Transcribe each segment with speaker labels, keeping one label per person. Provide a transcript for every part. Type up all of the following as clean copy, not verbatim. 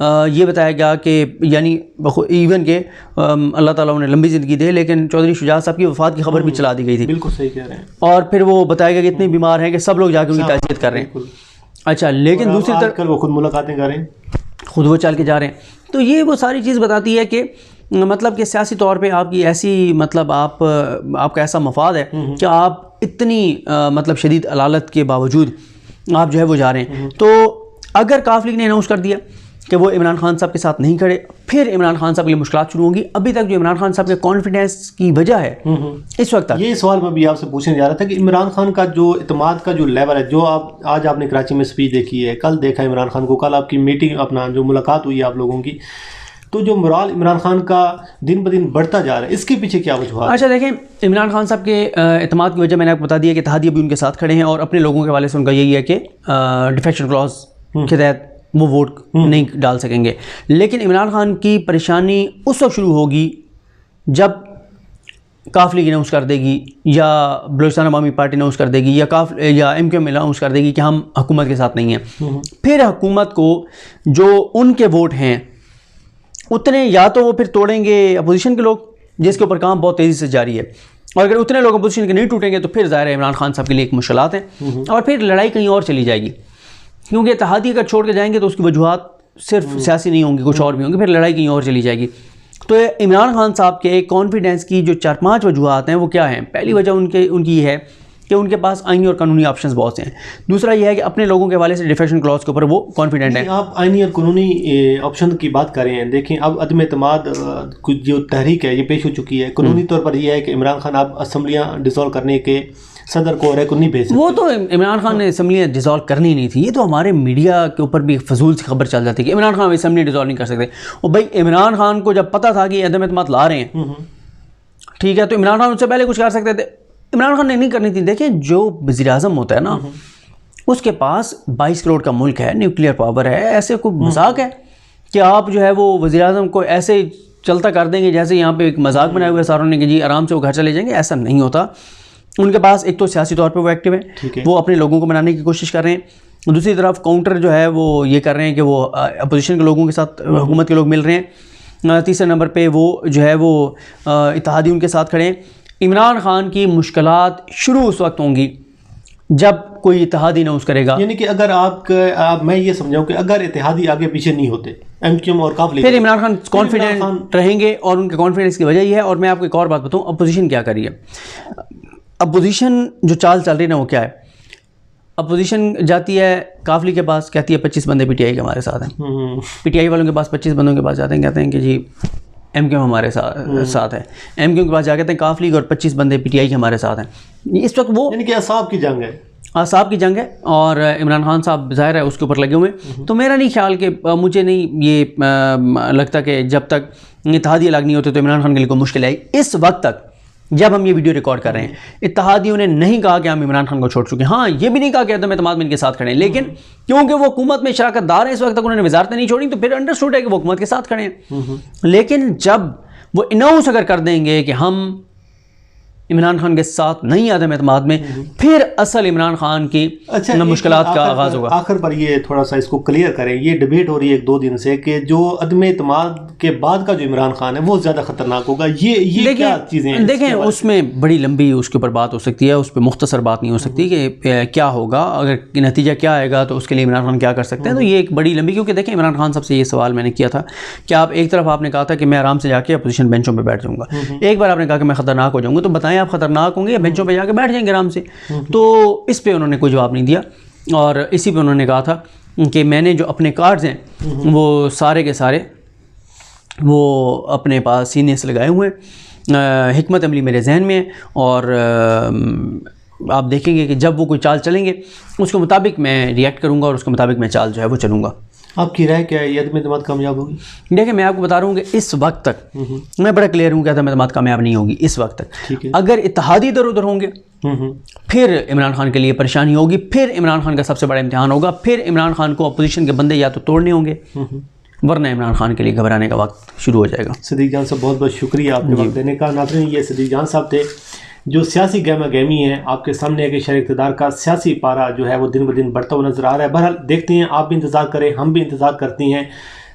Speaker 1: یہ بتایا گیا کہ یعنی ایون کہ اللہ تعالیٰ انہیں لمبی زندگی دے، لیکن چودھری شجاعت صاحب کی وفات کی خبر بھی چلا دی گئی تھی.
Speaker 2: بالکل صحیح کہہ رہے ہیں.
Speaker 1: اور پھر وہ بتایا گیا کہ اتنے بیمار ہیں کہ سب لوگ جا کے ان کی تعزیت کر رہے ہیں. اچھا لیکن دوسری طرف
Speaker 2: کل وہ خود ملاقاتیں کر رہے ہیں،
Speaker 1: خود وہ چل کے جا رہے ہیں. تو یہ وہ ساری چیز بتاتی ہے کہ مطلب کہ سیاسی طور پہ آپ کی ایسی مطلب آپ کا ایسا مفاد ہے کہ آپ اتنی مطلب شدید علالت کے باوجود آپ جو ہے وہ جا رہے ہیں. تو اگر کاف لیگ نے اناؤنس کر دیا کہ وہ عمران خان صاحب کے ساتھ نہیں کھڑے، پھر عمران خان صاحب کے لیے مشکلات شروع ہوں گی. ابھی تک جو عمران خان صاحب کے کانفیڈنس کی وجہ ہے اس وقت تک،
Speaker 2: یہ سوال میں بھی آپ سے پوچھنے جا رہا تھا کہ عمران خان کا جو اعتماد کا جو لیول ہے، جو آج آپ نے کراچی میں اسپیچ دیکھی ہے، کل دیکھا عمران خان کو، کل آپ کی میٹنگ اپنا جو ملاقات ہوئی ہے آپ لوگوں کی، تو جو مرال عمران خان کا دن بدن بڑھتا جا رہا ہے، اس کے پیچھے کیا وجوہات؟
Speaker 1: اچھا دیکھیں، عمران خان صاحب کے اعتماد کی وجہ میں نے آپ کو بتا دیا کہ اتحادیہ بھی ان کے ساتھ کھڑے ہیں، اور اپنے لوگوں کے حوالے سے ان کا یہی ہے کہ ڈیفیکشن کلاز کے تحت وہ ووٹ نہیں ڈال سکیں گے. لیکن عمران خان کی پریشانی اس وقت شروع ہوگی جب کاف لیگ اناؤنس کر دے گی، یا بلوچستان عوامی پارٹی اناؤنس کر دے گی، یا ایم کیو ایم اناؤنس کر دے گی کہ ہم حکومت کے ساتھ نہیں ہیں. پھر حکومت کو جو ان کے ووٹ ہیں اتنے یا تو وہ پھر توڑیں گے اپوزیشن کے لوگ، جس کے اوپر کام بہت تیزی سے جاری ہے، اور اگر اتنے لوگ اپوزیشن کے نہیں ٹوٹیں گے تو پھر ظاہر ہے عمران خان صاحب کے لیے ایک مشکلات ہیں، اور پھر لڑائی کہیں اور چلی جائے گی. کیونکہ اتحادی اگر چھوڑ کے جائیں گے تو اس کی وجوہات صرف سیاسی نہیں ہوں گی، کچھ اور بھی ہوں گی، پھر لڑائی کہیں اور چلی جائے گی. تو عمران خان صاحب کے کانفیڈنس کی جو 4-5 وجوہات ہیں وہ کیا ہیں؟ پہلی وجہ ان کی یہ ہے کہ ان کے پاس آئینی اور قانونی آپشنز بہت سے ہیں. دوسرا یہ ہے کہ اپنے لوگوں کے حوالے سے ڈیفیکشن کلاز کے اوپر وہ کانفیڈنٹ ہیں.
Speaker 2: آپ آئینی اور قانونی آپشن کی بات کر رہے ہیں، دیکھیں اب عدم اعتماد جو تحریک ہے یہ پیش ہو چکی ہے. قانونی طور پر یہ ہے کہ عمران خان آپ اسمبلیاں ڈیزالو کرنے کے صدر کو ریکو نہیں بھیج سکتے.
Speaker 1: وہ تو عمران خان نے اسمبلیاں ڈیزالو کرنی نہیں تھی. یہ تو ہمارے میڈیا کے اوپر بھی فضول سی خبر چل جاتی ہے کہ عمران خان اسمبلی ڈیزالو نہیں کر سکتے. اور بھائی عمران خان کو جب پتہ تھا کہ عدم اعتماد لا رہے ہیں، ٹھیک ہے، تو عمران خان اس سے پہلے کچھ کر سکتے تھے. عمران خان نے نہیں کرنی تھی. دیکھیں جو وزیر اعظم ہوتا ہے نا، اس کے پاس 22 کروڑ کا ملک ہے، نیوکلیئر پاور ہے. ایسے کوئی مذاق ہے کہ آپ جو ہے وہ وزیر اعظم کو ایسے چلتا کر دیں گے جیسے یہاں پہ ایک مذاق بنایا ہوا ہے ساروں نے کہ جی آرام سے وہ گھر چلے جائیں گے؟ ایسا نہیں ہوتا. ان کے پاس ایک تو سیاسی طور پہ وہ ایکٹیو ہیں، وہ اپنے لوگوں کو بنانے کی کوشش کر رہے ہیں. دوسری طرف کاؤنٹر جو ہے وہ یہ کر رہے ہیں کہ وہ اپوزیشن کے لوگوں کے ساتھ حکومت کے لوگ مل رہے ہیں. تیسرے نمبر پہ وہ جو ہے وہ اتحادی ان کے ساتھ کھڑے ہیں. عمران خان کی مشکلات شروع اس وقت ہوں گی جب کوئی اتحادی اناؤنس کرے گا.
Speaker 2: یعنی کہ اگر میں یہ سمجھاؤں کہ اگر اتحادی آگے پیچھے نہیں ہوتے، ایم کیو ایم اور کاف لیگ،
Speaker 1: پھر عمران خان کانفیڈنٹ رہیں گے. اور ان کے کانفیڈنس کی وجہ یہ ہے. اور میں آپ کو ایک اور بات بتاؤں، اپوزیشن کیا کری ہے. اپوزیشن جو چال چل رہی ہے نا وہ کیا ہے؟ اپوزیشن جاتی ہے کاف لیگ کے پاس، کہتی ہے 25 بندے پی ٹی آئی کے ہمارے ساتھ ہیں. پی ٹی آئی والوں کے پاس 25 بندوں کے پاس جاتے ہیں، کہتے ہیں کہ جی ایم کیو ایم ہمارے ساتھ ہے. ایم کیو ایم کے پاس جا کہتے ہیں کاف لیگ اور 25 بندے پی ٹی آئی کے ہمارے ساتھ ہیں. اس وقت وہ
Speaker 2: یعنی کہ اعصاب کی جنگ ہے،
Speaker 1: اعصاب کی جنگ ہے. اور عمران خان صاحب ظاہر ہے اس کے اوپر لگے ہوئے ہیں. تو میرا نہیں خیال کہ مجھے نہیں یہ لگتا کہ جب تک اتحادی الگ نہیں ہوتے تو عمران خان کے لیے کوئی مشکل آئی. اس وقت تک جب ہم یہ ویڈیو ریکارڈ کر رہے ہیں، اتحادیوں نے نہیں کہا کہ ہم عمران خان کو چھوڑ چکے ہیں. ہاں یہ بھی نہیں کہا کہ عدم اعتماد میں ان کے ساتھ کھڑے ہیں، لیکن کیونکہ وہ حکومت میں شراکت دار ہیں اس وقت تک، انہوں نے وزارتیں نہیں چھوڑی، تو پھر انڈرسٹوڈ ہے کہ وہ حکومت کے ساتھ کھڑے ہیں. لیکن جب وہ اناؤنس اگر کر دیں گے کہ ہم عمران خان کے ساتھ نہیں عدم اعتماد میں، پھر اصل عمران خان کی مشکلات کا آغاز ہوگا.
Speaker 2: آخر پر یہ تھوڑا سا اس کو کلیئر کریں. یہ ڈیبیٹ ہو رہی ہے 1-2 دن سے کہ جو عدم اعتماد کے بعد کا جو عمران خان ہے وہ زیادہ خطرناک ہوگا. یہ کیا چیزیں ہیں؟
Speaker 1: دیکھیں اس میں بڑی لمبی اس کے اوپر بات ہو سکتی ہے، اس پہ مختصر بات نہیں ہو سکتی کہ کیا ہوگا، اگر نتیجہ کیا آئے گا تو اس کے لیے عمران خان کیا کر سکتے ہیں. تو یہ ایک بڑی لمبی، کیونکہ دیکھیں عمران خان صاحب سے یہ سوال میں نے کیا تھا کہ آپ ایک طرف آپ نے کہا تھا کہ میں آرام سے جا کے اپوزیشن بینچوں پہ بیٹھ جاؤں گا، ایک بار آپ نے کہا کہ میں خطرناک ہو جاؤں گا. تو بتائیں آپ خطرناک ہوں گے یا بینچوں پہ جا کے بیٹھ جائیں گے آرام سے؟ تو اس پہ انہوں نے کوئی جواب نہیں دیا. اور اسی پہ انہوں نے کہا تھا کہ میں نے جو اپنے کارڈز ہیں وہ سارے کے سارے وہ اپنے پاس سینے سے لگائے ہوئے ہیں، حکمت عملی میرے ذہن میں ہے، اور آپ دیکھیں گے کہ جب وہ کوئی چال چلیں گے اس کے مطابق میں ریئیکٹ کروں گا، اور اس کے مطابق میں چال جو ہے وہ چلوں گا.
Speaker 2: آپ کی رائے کیا ہے؟ یہ عدم اعتماد کامیاب ہوگی؟
Speaker 1: دیکھیں میں آپ کو بتا رہا ہوں کہ اس وقت تک میں بڑا کلیئر ہوں کہ عدم اعتماد کامیاب نہیں ہوگی اس وقت تک. اگر اتحادی ادھر ادھر ہوں گے پھر عمران خان کے لیے پریشانی ہوگی، پھر عمران خان کا سب سے بڑا امتحان ہوگا، پھر عمران خان کو اپوزیشن کے بندے یا تو توڑنے ہوں گے، ورنہ عمران خان کے لیے گھبرانے کا وقت شروع ہو جائے گا.
Speaker 2: صدیق جان صاحب بہت بہت شکریہ آپ نے وقت دینے کا. ناظرین یہ صدیق جان صاحب تھے جو سیاسی گہما گہمی ہے. آپ کے سامنے ہے کہ شہر اقتدار کا سیاسی پارہ جو ہے وہ دن بدن بڑھتا ہوا نظر آ رہا ہے. بہرحال دیکھتے ہیں، آپ بھی انتظار کریں، ہم بھی انتظار کرتے ہیں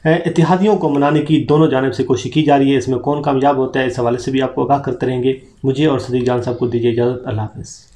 Speaker 2: اتحادیوں کو منانے کی دونوں جانب سے کوشش کی جا رہی ہے. اس میں کون کامیاب ہوتا ہے اس حوالے سے بھی آپ کو آگاہ کرتے رہیں گے. مجھے اور صدیق جان صاحب کو دیجیے اجازت. اللہ حافظ.